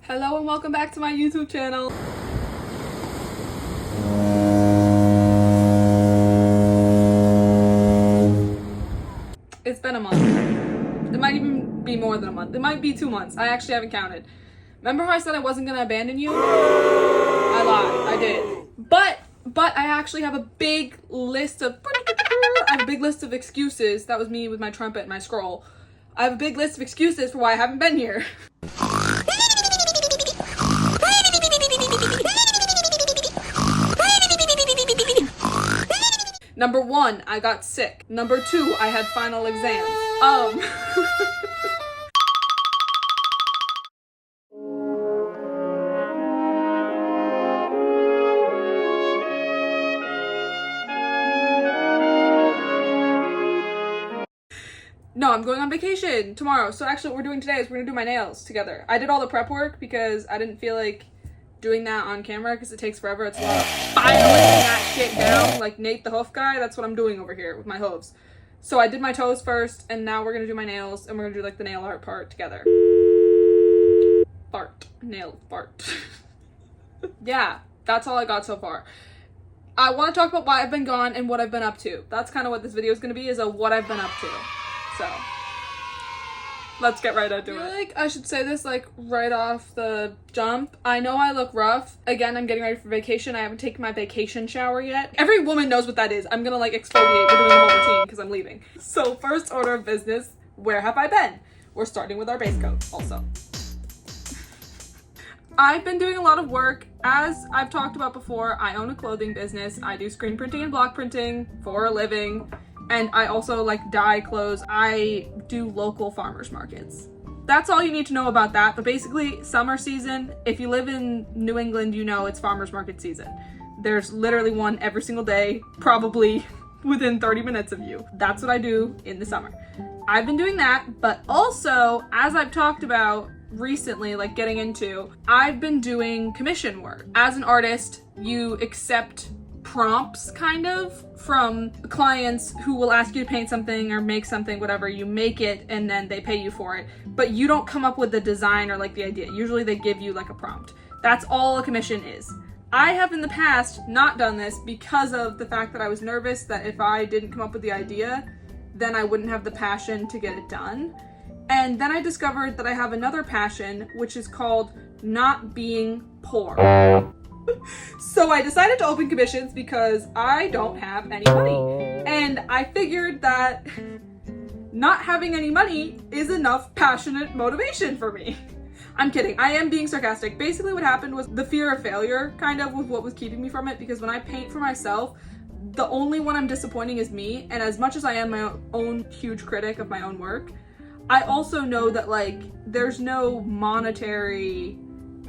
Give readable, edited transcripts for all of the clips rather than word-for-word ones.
Hello and welcome back to my YouTube channel. It's been a month. It might even be more than a month. It might be 2 months. I actually haven't counted. Remember how I said I wasn't gonna abandon you? I lied. I did. But I actually have a big list of excuses. That was me with my trumpet and my scroll. I have a big list of excuses for why I haven't been here. Number 1, I got sick. Number 2, I had final exams. No, I'm going on vacation tomorrow. So actually what we're doing today is we're gonna do my nails together. I did all the prep work because I didn't feel like doing that on camera because it takes forever. It's a lot of filing that shit down like Nate the hoof guy. That's what I'm doing over here with my hooves. So I did my toes first and now we're gonna do my nails and we're gonna do like the nail art part together. Nail fart. Yeah, that's all I got so far. I want to talk about why I've been gone and what I've been up to. That's kind of what this video is gonna be, is a what I've been up to. So let's get right into it. I feel like I should say this like right off the jump. I know I look rough. Again, I'm getting ready for vacation. I haven't taken my vacation shower yet. Every woman knows what that is. I'm gonna like exfoliate. We're doing the whole routine because I'm leaving. So first order of business, where have I been? We're starting with our base coat also. I've been doing a lot of work. As I've talked about before, I own a clothing business. I do screen printing and block printing for a living. And I also like dye clothes. I do local farmers markets. That's all you need to know about that. But basically, summer season, if you live in New England, you know it's farmers market season. There's literally one every single day, probably within 30 minutes of you. That's what I do in the summer. I've been doing that, but also, as I've talked about recently, like getting into, I've been doing commission work. As an artist, you accept prompts kind of from clients who will ask you to paint something or make something, whatever. You make it and then they pay you for it, but you don't come up with the design or like the idea. Usually they give you like a prompt. That's all a commission is. I have in the past not done this because of the fact that I was nervous that if I didn't come up with the idea, then I wouldn't have the passion to get it done. And then I discovered that I have another passion, which is called not being poor. So I decided to open commissions because I don't have any money. And I figured that not having any money is enough passionate motivation for me. I'm kidding. I am being sarcastic. Basically what happened was the fear of failure kind of was what was keeping me from it, because when I paint for myself, the only one I'm disappointing is me. And as much as I am my own huge critic of my own work, I also know that like there's no monetary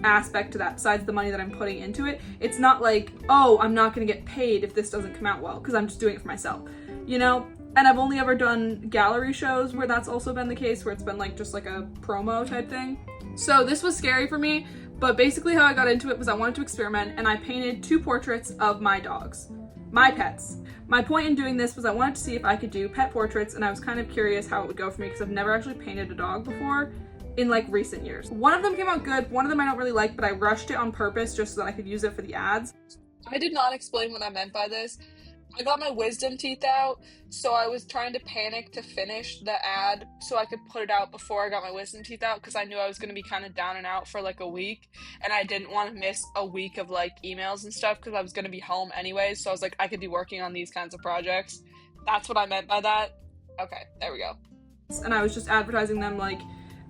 aspect to that besides the money that I'm putting into it. It's not like, oh, I'm not gonna get paid if this doesn't come out well because I'm just doing it for myself, you know? And I've only ever done gallery shows where that's also been the case, where it's been like just like a promo type thing. So this was scary for me, but basically how I got into it was I wanted to experiment and I painted 2 portraits of my dogs, my pets. My point in doing this was I wanted to see if I could do pet portraits, and I was kind of curious how it would go for me because I've never actually painted a dog before in like recent years. One of them came out good, one of them I don't really like, but I rushed it on purpose just so that I could use it for the ads. I did not explain what I meant by this. I got my wisdom teeth out, so I was trying to panic to finish the ad so I could put it out before I got my wisdom teeth out, because I knew I was going to be kind of down and out for like a week, and I didn't want to miss a week of like emails and stuff because I was going to be home anyways, so I was like, I could be working on these kinds of projects. That's what I meant by that. Okay, there we go. And I was just advertising them like,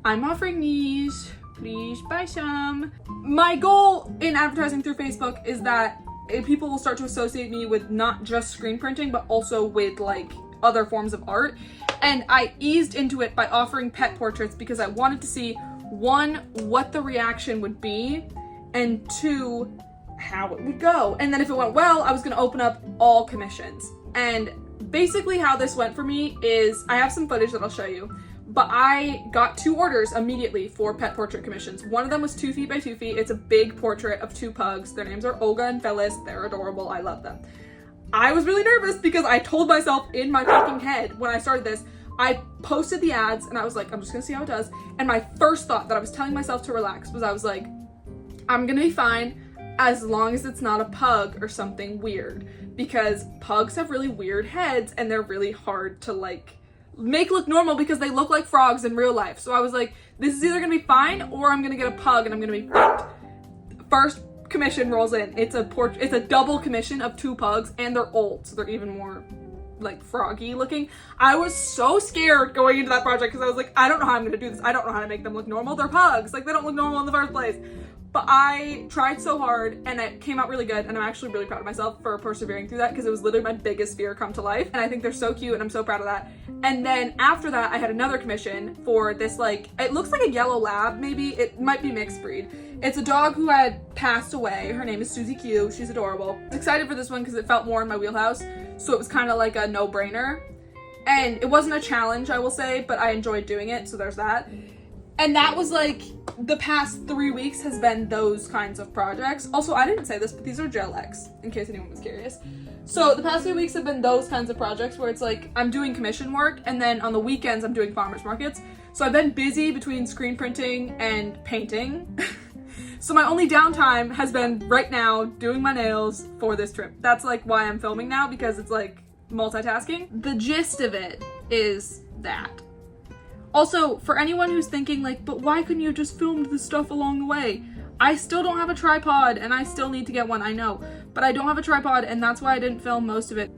I'm offering these, please buy some. My goal in advertising through Facebook is that people will start to associate me with not just screen printing, but also with like other forms of art. And I eased into it by offering pet portraits because I wanted to see, 1, what the reaction would be, and 2, how it would go. And then if it went well, I was gonna open up all commissions. And basically how this went for me is, I have some footage that I'll show you, but I got 2 orders immediately for pet portrait commissions. One of them was 2 feet by 2 feet. It's a big portrait of 2 pugs. Their names are Olga and Phyllis. They're adorable. I love them. I was really nervous because I told myself in my fucking head when I started this, I posted the ads and I was like, I'm just gonna see how it does. And my first thought that I was telling myself to relax was I was like, I'm gonna be fine as long as it's not a pug or something weird, because pugs have really weird heads and they're really hard to like make look normal because they look like frogs in real life. So I was like, this is either gonna be fine or I'm gonna get a pug and I'm gonna be fucked. First commission rolls in. It's a double commission of 2 pugs and they're old, so they're even more like froggy looking. I was so scared going into that project because I was like, I don't know how I'm gonna do this. I don't know how to make them look normal. They're pugs. Like, they don't look normal in the first place. But I tried so hard and it came out really good, and I'm actually really proud of myself for persevering through that because it was literally my biggest fear come to life, and I think they're so cute and I'm so proud of that. And then after that I had another commission for this, like, it looks like a yellow lab, maybe it might be mixed breed. It's a dog who had passed away. Her name is Susie Q. She's adorable. I was excited for this one because it felt more in my wheelhouse, so it was kind of like a no-brainer, and it wasn't a challenge, I will say, but I enjoyed doing it, so there's that. And that was like, the past 3 weeks has been those kinds of projects. Also, I didn't say this, but these are Gel X, in case anyone was curious. So the past few weeks have been those kinds of projects where it's like, I'm doing commission work, and then on the weekends I'm doing farmers markets. So I've been busy between screen printing and painting. So my only downtime has been right now doing my nails for this trip. That's like why I'm filming now, because it's like multitasking. The gist of it is that. Also, for anyone who's thinking like, but why couldn't you just filmed the stuff along the way? I still don't have a tripod and I still need to get one, I know. But I don't have a tripod and that's why I didn't film most of it.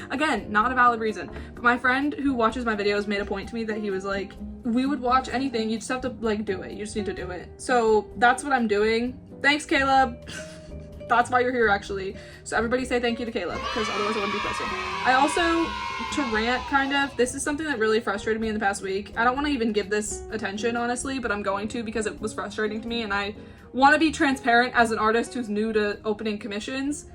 Again, not a valid reason. But my friend who watches my videos made a point to me that he was like, we would watch anything, you just have to like do it. You just need to do it. So that's what I'm doing. Thanks, Caleb. That's why you're here, actually. So everybody say thank you to Caleb, because otherwise I wouldn't be posting. I also, to rant kind of, this is something that really frustrated me in the past week. I don't want to even give this attention, honestly, but I'm going to because it was frustrating to me, and I want to be transparent as an artist who's new to opening commissions,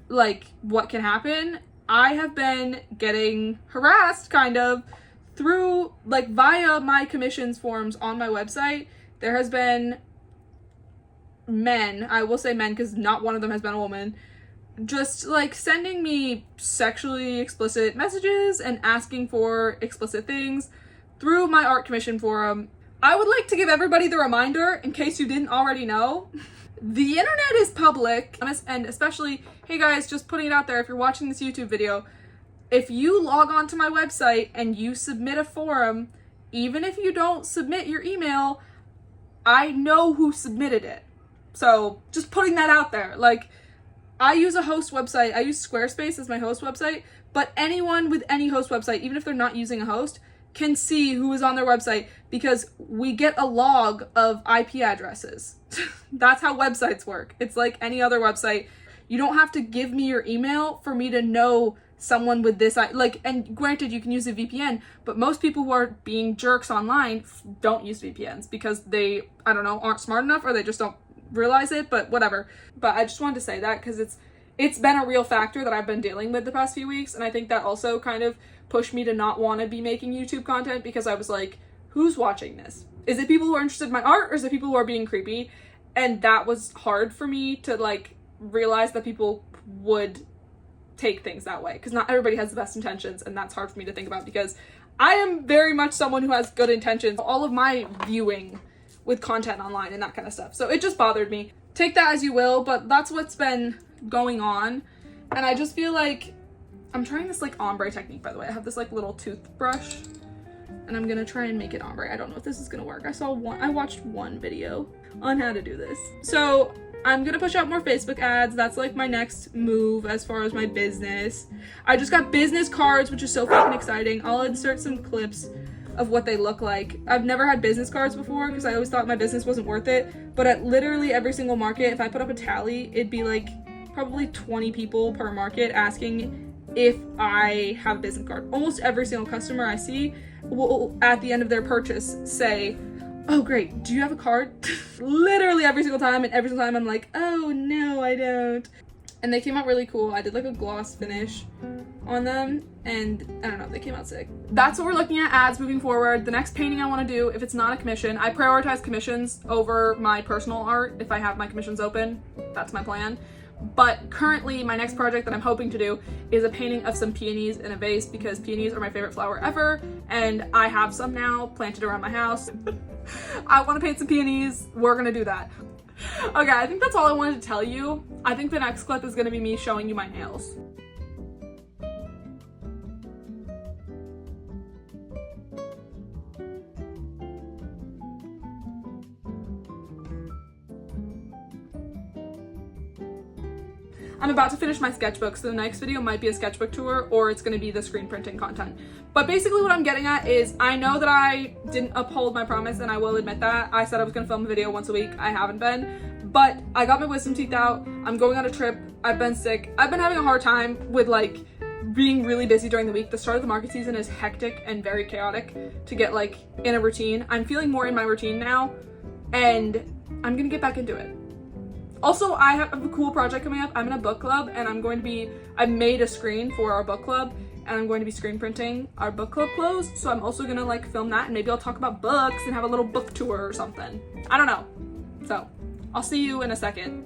like what can happen. I have been getting harassed kind of through, like, via my commissions forms on my website. There has been men, I will say men because not one of them has been a woman, just like sending me sexually explicit messages and asking for explicit things through my art commission forum. I would like to give everybody the reminder, in case you didn't already know, the internet is public, and especially, hey guys, just putting it out there, if you're watching this YouTube video, if you log on to my website and you submit a forum, even if you don't submit your email, I know who submitted it. So just putting that out there. Like, I use a host website. I use Squarespace as my host website, but anyone with any host website, even if they're not using a host, can see who is on their website because we get a log of IP addresses. That's how websites work. It's like any other website. You don't have to give me your email for me to know someone with this, like, and granted you can use a VPN, but most people who are being jerks online don't use VPNs because they, I don't know, aren't smart enough, or they just don't realize it, but whatever. But I just wanted to say that because it's been a real factor that I've been dealing with the past few weeks, and I think that also kind of pushed me to not want to be making YouTube content because I was like, who's watching this? Is it people who are interested in my art, or is it people who are being creepy? And that was hard for me to like realize that people would take things that way, because not everybody has the best intentions, and that's hard for me to think about because I am very much someone who has good intentions. All of my viewing with content online and that kind of stuff. So it just bothered me. Take that as you will, but that's what's been going on. And I just feel like I'm trying this like ombre technique, by the way. I have this like little toothbrush and I'm gonna try and make it ombre. I don't know if this is gonna work. I watched one video on how to do this. So I'm gonna push out more Facebook ads. That's like my next move as far as my business. I just got business cards, which is so fucking exciting. I'll insert some clips of what they look like. I've never had business cards before because I always thought my business wasn't worth it, but at literally every single market, if I put up a tally, it'd be like probably 20 people per market asking if I have a business card. Almost every single customer I see will at the end of their purchase say, oh great, do you have a card? Literally every single time, and every single time I'm like, oh no, I don't. And they came out really cool. I did like a gloss finish on them, and I don't know, they came out sick. That's what we're looking at ads moving forward. The next painting I want to do, if it's not a commission, I prioritize commissions over my personal art if I have my commissions open. That's my plan. But currently my next project that I'm hoping to do is a painting of some peonies in a vase, because peonies are my favorite flower ever, and I have some now planted around my house. I want to paint some peonies. We're gonna do that. Okay, I think that's all I wanted to tell you. I think the next clip is gonna be me showing you my nails. I'm about to finish my sketchbook, so the next video might be a sketchbook tour, or it's going to be the screen printing content. But basically what I'm getting at is, I know that I didn't uphold my promise, and I will admit that. I said I was going to film a video once a week. I haven't been. But I got my wisdom teeth out. I'm going on a trip. I've been sick. I've been having a hard time with like being really busy during the week. The start of the market season is hectic and very chaotic to get like in a routine. I'm feeling more in my routine now, and I'm going to get back into it. Also, I have a cool project coming up. I'm in a book club, and I made a screen for our book club, and I'm going to be screen printing our book club clothes. So I'm also gonna like film that, and maybe I'll talk about books and have a little book tour or something. I don't know. So I'll see you in a second.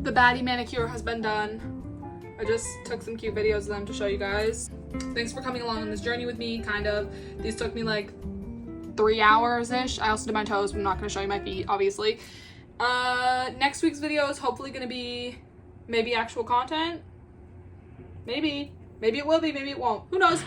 The baddie manicure has been done. I just took some cute videos of them to show you guys. Thanks for coming along on this journey with me, kind of. These took me like 3 hours-ish. I also did my toes, but I'm not gonna show you my feet, obviously. Next week's video is hopefully gonna be maybe actual content. Maybe it will be, maybe it won't. Who knows?